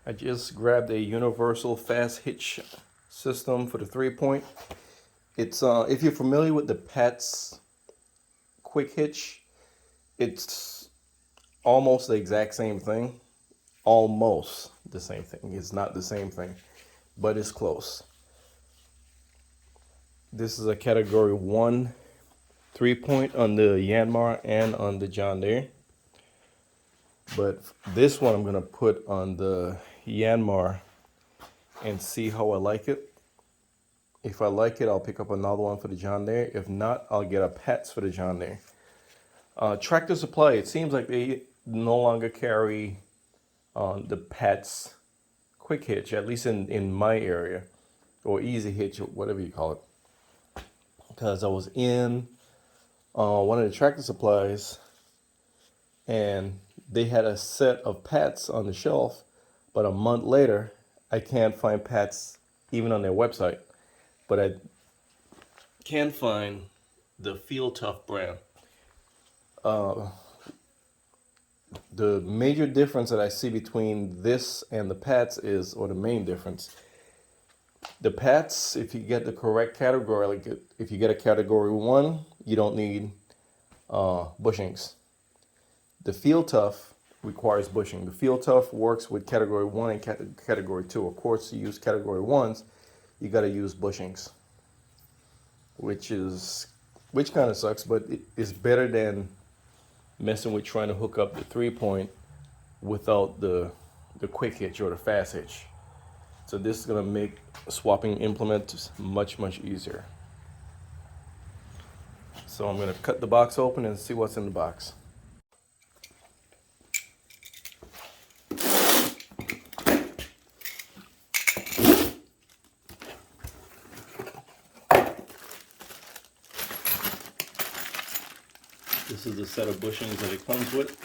I just grabbed a universal fast hitch system for the 3-point. It's if you're familiar with the Pat's quick hitch, it's almost the exact same thing. Almost the same thing. It's not the same thing, but it's close. This is a category 1 3-point on the Yanmar and on the John Deere. But this one I'm going to put on the Yanmar and see how I like it. If I like it, I'll pick up another one for the John Deere. If not, I'll get a Pat's for the John Deere. Tractor Supply, it seems like they no longer carry the Pat's quick hitch, at least in my area, or easy hitch, or whatever you call it. Because I was in one of the Tractor Supplies and they had a set of Pat's on the shelf, but a month later, I can't find Pat's even on their website. But I can find the Field Tough brand. The major difference that I see between this and the Pat's is, or the main difference, the Pat's, if you get the correct category, like if you get a category 1, you don't need bushings. The Field Tough requires bushing. The Field Tough works with category 1 and category 2. Of course, to use category 1s, you got to use bushings, which kind of sucks, but it is better than messing with trying to hook up the 3-point without the quick hitch or the fast hitch. So this is going to make swapping implements much easier. So I'm going to cut the box open and see what's in the box. This is the set of bushings that it comes with.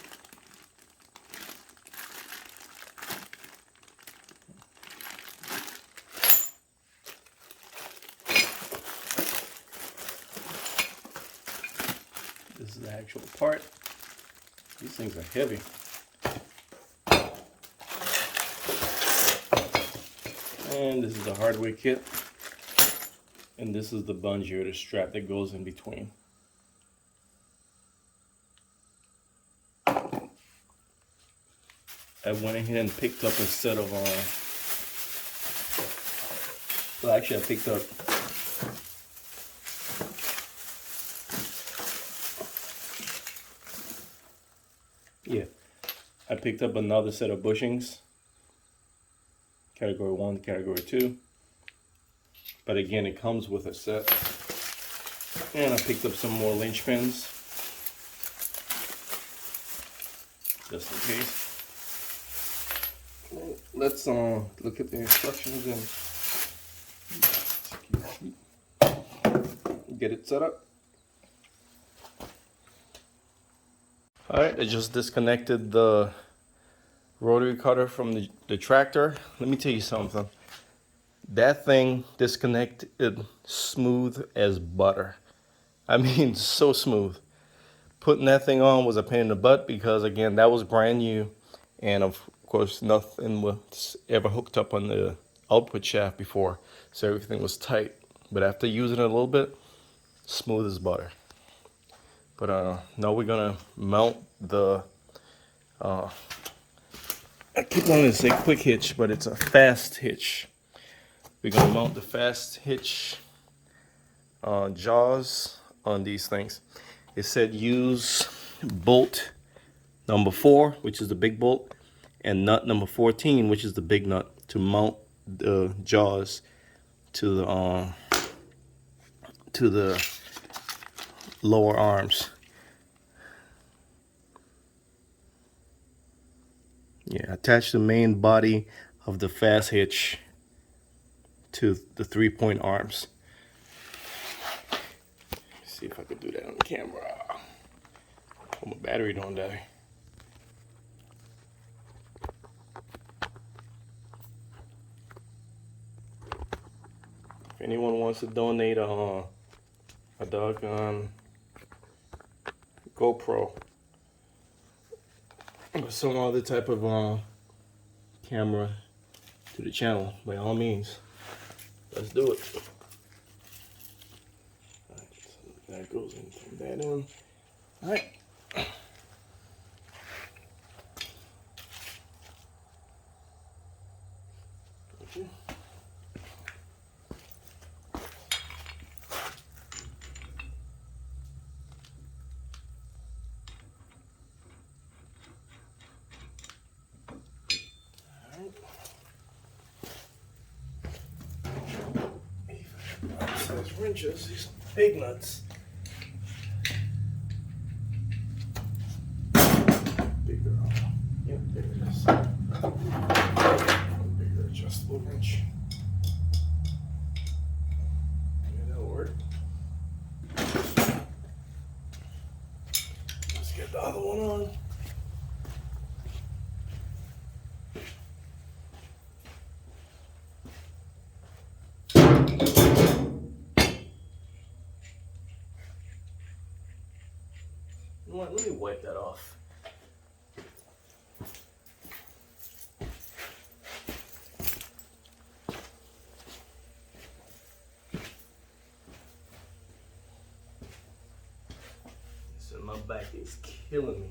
This is the actual part. These things are heavy. And this is the hardware kit. And this is the bungee or the strap that goes in between. I went ahead and picked up a set of, well actually I picked up I picked up another set of bushings, category 1, category 2, but again it comes with a set. And I picked up some more linchpins, just in case. Let's look at the instructions and get it set up. Alright, I just disconnected the rotary cutter from the tractor. Let me tell you something. That thing disconnected smooth as butter. I mean, so smooth. Putting that thing on was a pain in the butt because, again, that was brand new. And of course, nothing was ever hooked up on the output shaft before. So everything was tight. But after using it a little bit, smooth as butter. But now we're going to mount the, I keep wanting to say quick hitch, but it's a fast hitch. We're going to mount the fast hitch jaws on these things. It said use bolt number 4, which is the big bolt, and nut number 14, which is the big nut, to mount the jaws to the lower arms. Yeah, attach the main body of the fast hitch to the 3-point arms. Let's see if I could do that on the camera. Hope my battery don't die. If anyone wants to donate a doggone GoPro or some other type of camera, to the channel, by all means. Let's do it. All right, so that goes in from that in. All right. Okay. Size wrenches, these big nuts. Bigger, yep, there it is. Bigger adjustable wrench. Yeah, that'll work. Let's get the other one on. You know what, let me wipe that off. So my back is killing me.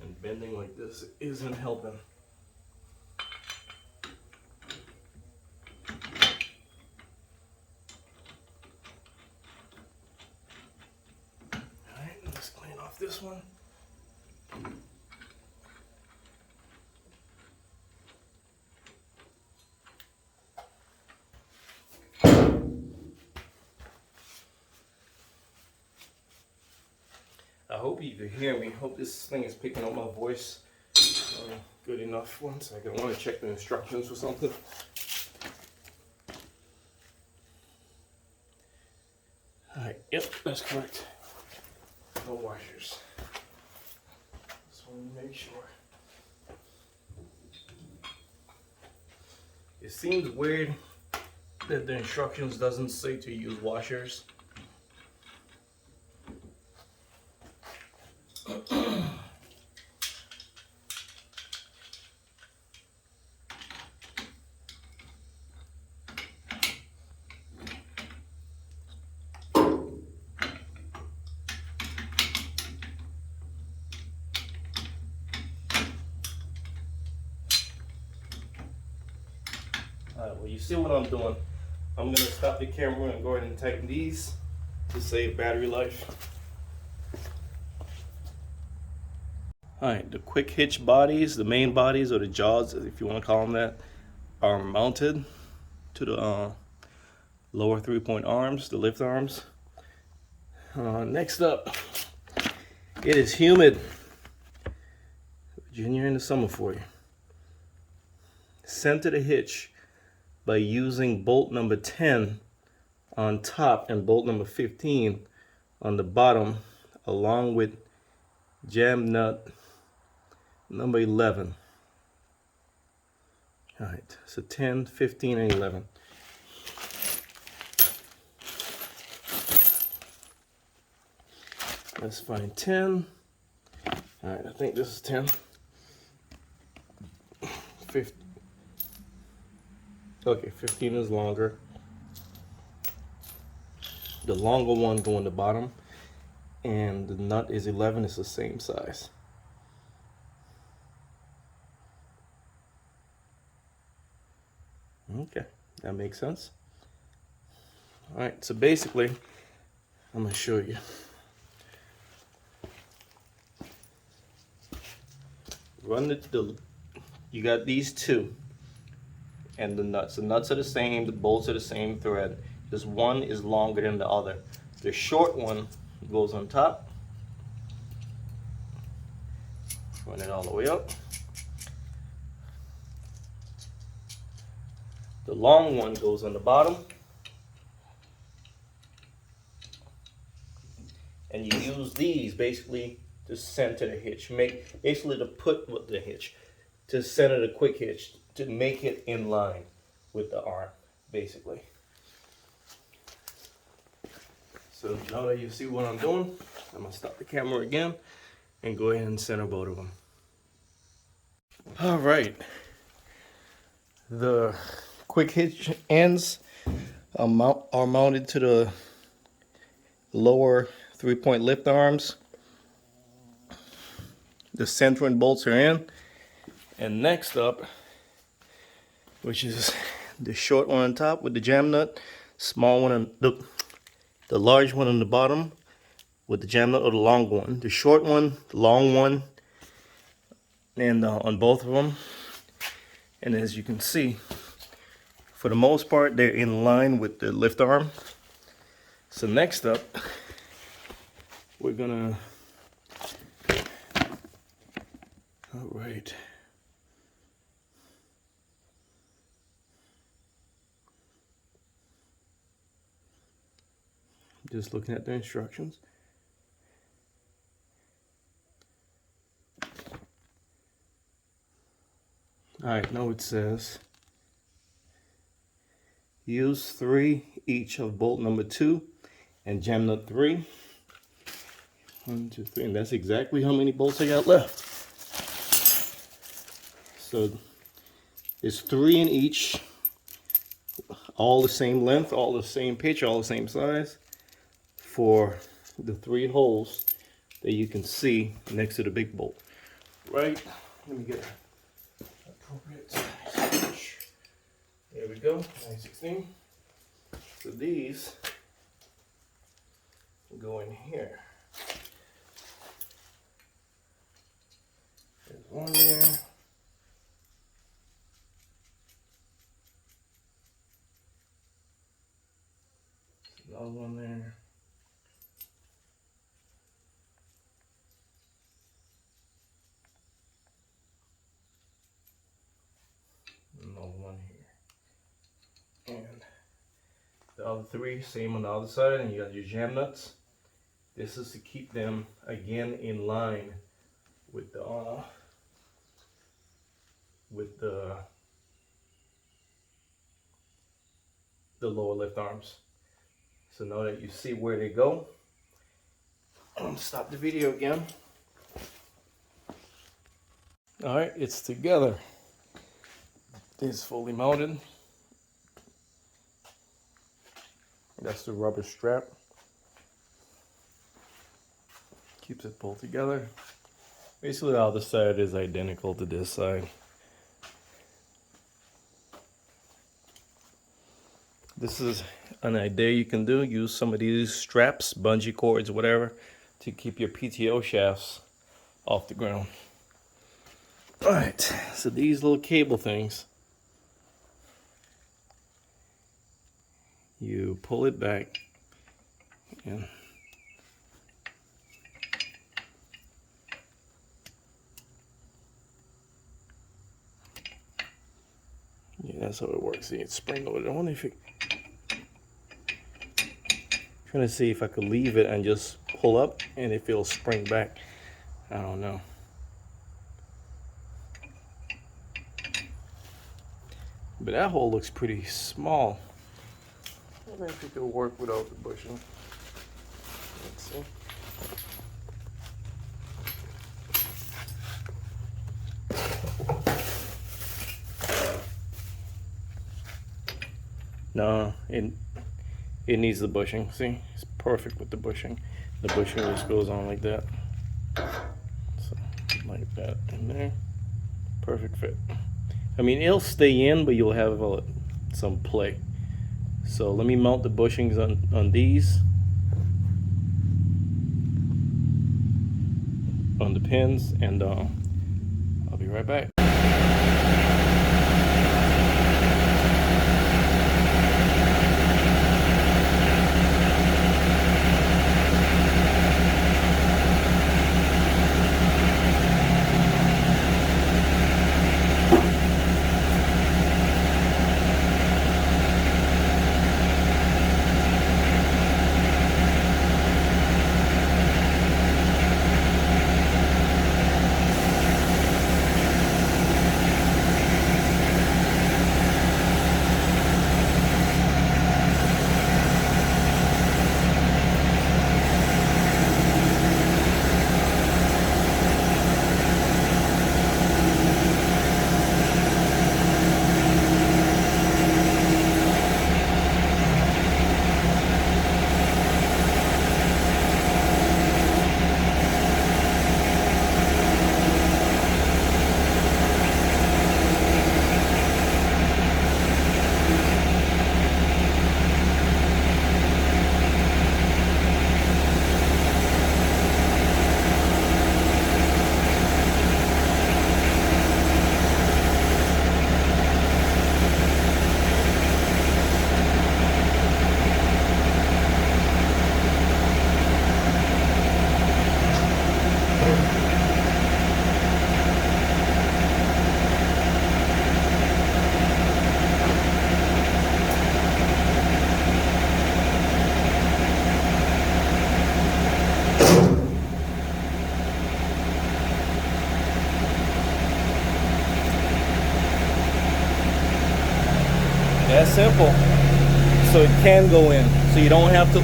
And bending like this isn't helping. Alright, let's clean off this one. I hope you can hear me. Hope this thing is picking up my voice good enough. One second, I want to check the instructions for something. Alright, yep, that's correct. No washers. Just want to make sure. It seems weird that the instructions doesn't say to use washers. Alright, well, you see what I'm doing. I'm going to stop the camera and go ahead and tighten these to save battery life. Alright, the quick hitch bodies, the main bodies, or the jaws, if you want to call them that, are mounted to the lower 3-point arms, the lift arms. Next up, it is humid. Virginia in the summer for you. Center the hitch by using bolt number 10 on top and bolt number 15 on the bottom, along with jam nut number 11. All right, so 10, 15, and 11. Let's find 10. All right, I think this is 10. 15. Okay, 15 is longer. The longer one go in the bottom, and the nut is 11. It's the same size. Okay, that makes sense. All right, so basically, I'm gonna show you. Run you got these two, and the nuts. The nuts are the same, the bolts are the same thread. Just one is longer than the other. The short one goes on top. Run it all the way up. The long one goes on the bottom. And you use these basically to center the hitch. Basically to put with the hitch, to center the quick hitch, to make it in line with the arm, basically. So now that you see what I'm doing, I'm gonna stop the camera again and go ahead and center both of them. All right, the quick hitch ends are mounted to the lower 3-point lift arms. The centering bolts are in, and next up, which is the short one on top with the jam nut, small one on the large one on the bottom with the jam nut, or the long one. The short one, the long one, and on both of them. And as you can see, for the most part, they're in line with the lift arm. So next up, we're gonna, all right. Just looking at the instructions. All right, now it says use 3 each of bolt number 2 and jam nut 3. 1, 2, 3, and that's exactly how many bolts I got left. So it's 3 in each, all the same length, all the same pitch, all the same size, for the 3 holes that you can see next to the big bolt. Right? Let me get an appropriate size. There we go, 9/16. So these go in here. There's one there. Another one there. Another one here. And the other 3, same on the other side, and you got your jam nuts. This is to keep them again in line with the lower lift arms. So now that you see where they go, I'm gonna stop the video again. All right, it's together. It's fully mounted. That's the rubber strap. Keeps it pulled together. Basically, the other side is identical to this side. This is an idea you can do. Use some of these straps, bungee cords, whatever, to keep your PTO shafts off the ground. All right, so these little cable things, you pull it back and yeah, that's how it works. See, it's spring loaded. I wonder if it, trying to see if I could leave it and just pull up and if it'll spring back. I don't know. But that hole looks pretty small. I wonder if it could work without the bushing. Let's see. No, it needs the bushing. See, it's perfect with the bushing. The bushing just goes on like that. So, like that in there. Perfect fit. I mean, it'll stay in, but you'll have some play. So let me mount the bushings on these, on the pins, and I'll be right back. That's simple. So it can go in. So you don't have to.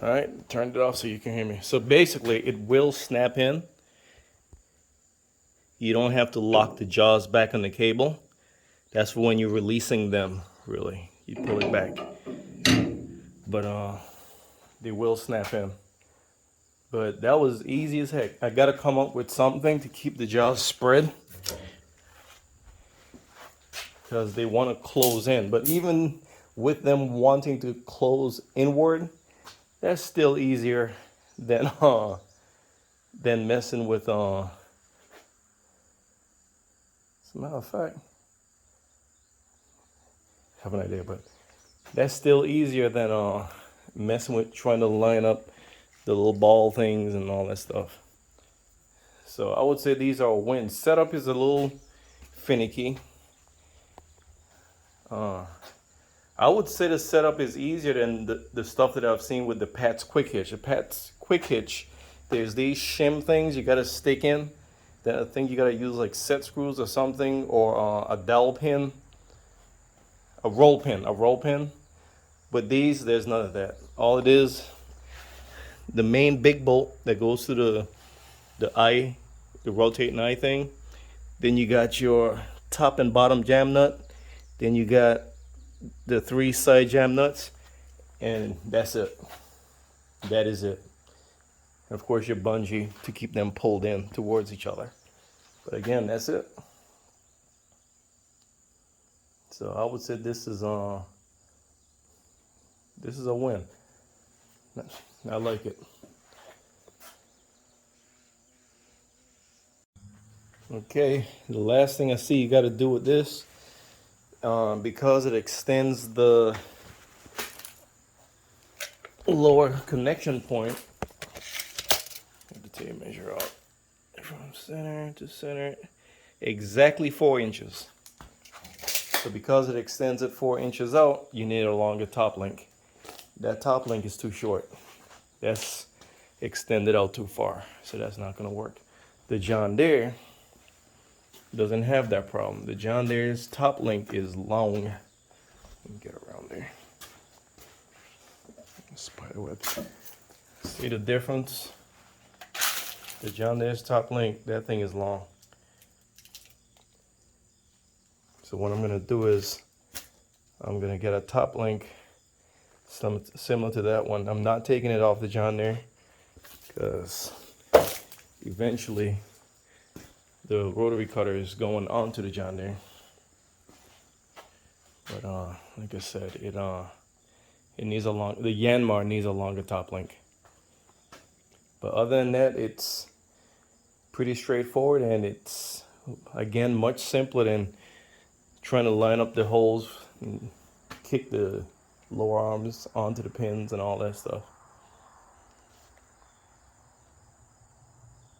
All right, turned it off so you can hear me. So basically, it will snap in. You don't have to lock the jaws back on the cable. That's for when you're releasing them, really. You pull it back. But they will snap in. But that was easy as heck. I gotta come up with something to keep the jaws spread, because they want to close in. But even with them wanting to close inward, that's still easier than messing with as a matter of fact, I have an idea, but that's still easier than messing with trying to line up the little ball things and all that stuff. So I would say these are a win. Setup is a little finicky. I would say the setup is easier than the stuff that I've seen with the Pat's Quick Hitch. The Pat's Quick Hitch, there's these shim things you gotta stick in. That I think you gotta use like set screws or something, or a dowel pin, a roll pin. But these, there's none of that. All it is, the main big bolt that goes to the rotating eye thing. Then you got your top and bottom jam nut. Then you got the 3 side jam nuts, and that's it. That is it. And of course your bungee to keep them pulled in towards each other. But again, that's it. So I would say this is a win. I like it. Okay, the last thing I see you got to do with this, because it extends the lower connection point. I have to take a measure out from center to center, exactly 4 inches. So because it extends it 4 inches out, you need a longer top link. That top link is too short. That's extended out too far, so that's not going to work. The John Deere doesn't have that problem. The John Deere's top link is long. Let me get around there. Spider webs. See the difference? The John Deere's top link, that thing is long. So what I'm gonna do is, I'm gonna get a top link similar to that one. I'm not taking it off the John Deere, because eventually the rotary cutter is going onto the John Deere. But like I said, it needs the Yanmar needs a longer top link. But other than that, it's pretty straightforward, and it's again much simpler than trying to line up the holes and kick the lower arms onto the pins and all that stuff.